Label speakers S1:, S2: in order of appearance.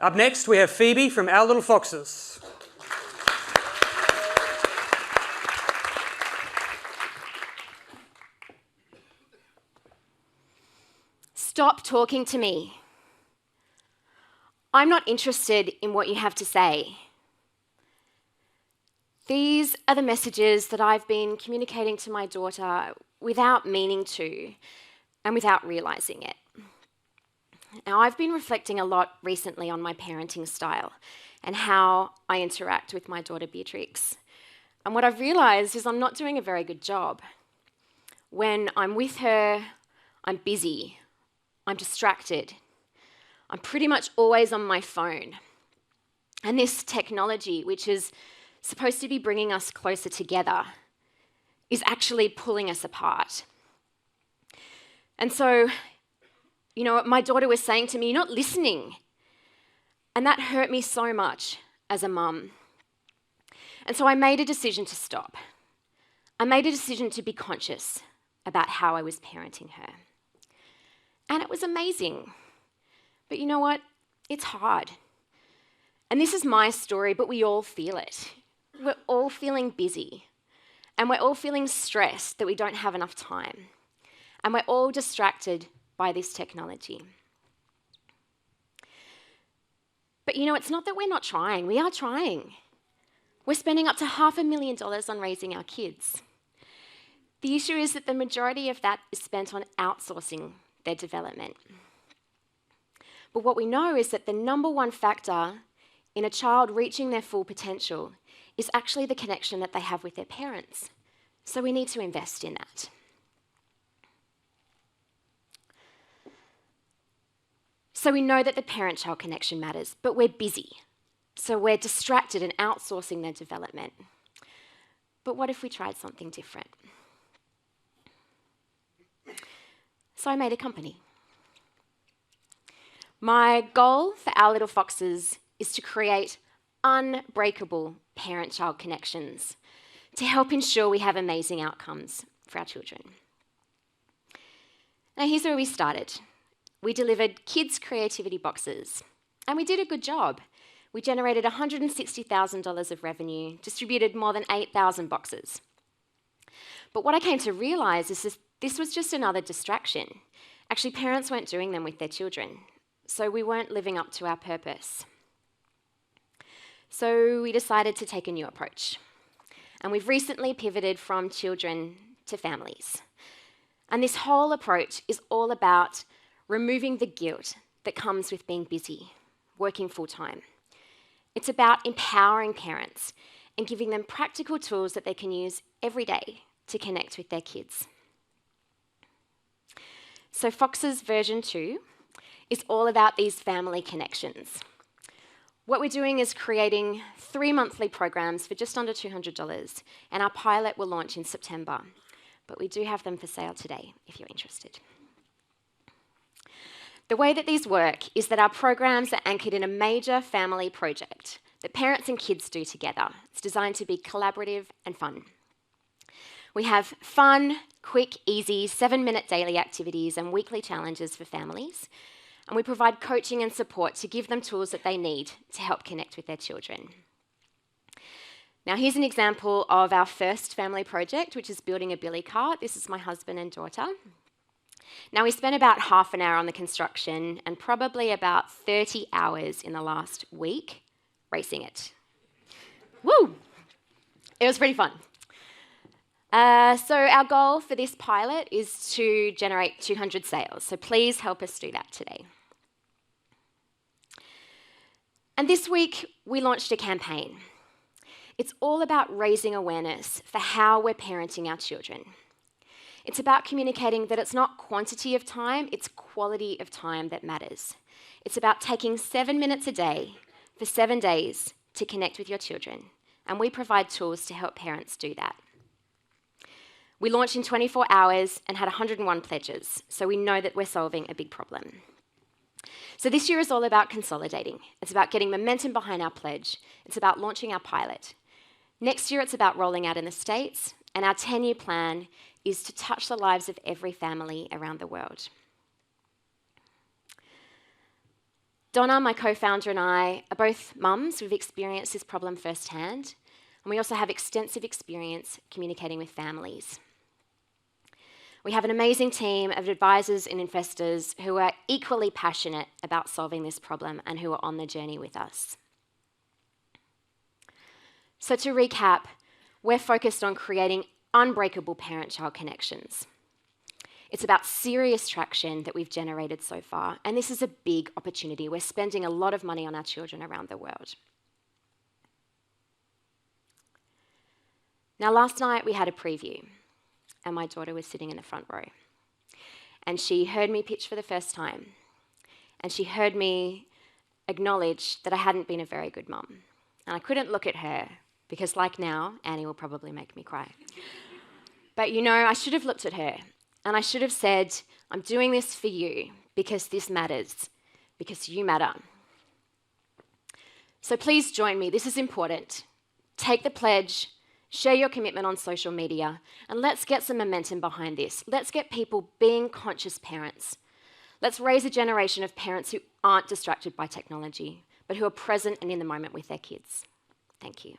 S1: Up next, we have Phoebe from Our Little Foxes.
S2: Stop talking to me. I'm not interested in what you have to say. These are the messages that I've been communicating to my daughter without meaning to and without realising it. Now, I've been reflecting a lot recently on my parenting style and how I interact with my daughter Beatrix. And what I've realised is I'm not doing a very good job. When I'm with her, I'm busy, I'm distracted, I'm pretty much always on my phone. And this technology, which is supposed to be bringing us closer together, is actually pulling us apart. And so, my daughter was saying to me, "You're not listening." And that hurt me so much as a mum. And so I made a decision to stop. I made a decision to be conscious about how I was parenting her. And it was amazing. But you know what? It's hard. And this is my story, but we all feel it. We're all feeling busy. And we're all feeling stressed that we don't have enough time. And we're all distracted by this technology. But it's not that we're not trying. We are trying. We're spending up to $500,000 on raising our kids. The issue is that the majority of that is spent on outsourcing their development. But what we know is that the number one factor in a child reaching their full potential is actually the connection that they have with their parents. So we need to invest in that. So we know that the parent-child connection matters, but we're busy. So we're distracted and outsourcing their development. But what if we tried something different? So I made a company. My goal for Our Little Foxes is to create unbreakable parent-child connections to help ensure we have amazing outcomes for our children. Now, here's where we started. We delivered kids' creativity boxes, and we did a good job. We generated $160,000 of revenue, distributed more than 8,000 boxes. But what I came to realise is this was just another distraction. Actually, parents weren't doing them with their children, so we weren't living up to our purpose. So we decided to take a new approach. And we've recently pivoted from children to families. And this whole approach is all about removing the guilt that comes with being busy, working full-time. It's about empowering parents and giving them practical tools that they can use every day to connect with their kids. So Foxes version 2 is all about these family connections. What we're doing is creating 3 monthly programs for just under $200, and our pilot will launch in September. But we do have them for sale today, if you're interested. The way that these work is that our programs are anchored in a major family project that parents and kids do together. It's designed to be collaborative and fun. We have fun, quick, easy, 7-minute daily activities and weekly challenges for families. And we provide coaching and support to give them tools that they need to help connect with their children. Now, here's an example of our first family project, which is building a billy cart. This is my husband and daughter. Now, we spent about half an hour on the construction and probably about 30 hours in the last week racing it. Woo! It was pretty fun. So our goal for this pilot is to generate 200 sales. So please help us do that today. And this week, we launched a campaign. It's all about raising awareness for how we're parenting our children. It's about communicating that it's not quantity of time, it's quality of time that matters. It's about taking 7 minutes a day for 7 days to connect with your children. And we provide tools to help parents do that. We launched in 24 hours and had 101 pledges, so we know that we're solving a big problem. So this year is all about consolidating. It's about getting momentum behind our pledge. It's about launching our pilot. Next year, it's about rolling out in the States, and our 10-year plan is to touch the lives of every family around the world. Donna, my co-founder, and I are both mums. We've experienced this problem firsthand, and we also have extensive experience communicating with families. We have an amazing team of advisors and investors who are equally passionate about solving this problem and who are on the journey with us. So to recap, we're focused on creating unbreakable parent-child connections. It's about serious traction that we've generated so far, and this is a big opportunity. We're spending a lot of money on our children around the world. Now, last night we had a preview, and my daughter was sitting in the front row. And she heard me pitch for the first time, and she heard me acknowledge that I hadn't been a very good mum. And I couldn't look at her, because like now, Annie will probably make me cry. But you know, I should have looked at her, and I should have said, I'm doing this for you, because this matters, because you matter. So please join me, this is important. Take the pledge, share your commitment on social media, and let's get some momentum behind this. Let's get people being conscious parents. Let's raise a generation of parents who aren't distracted by technology, but who are present and in the moment with their kids. Thank you.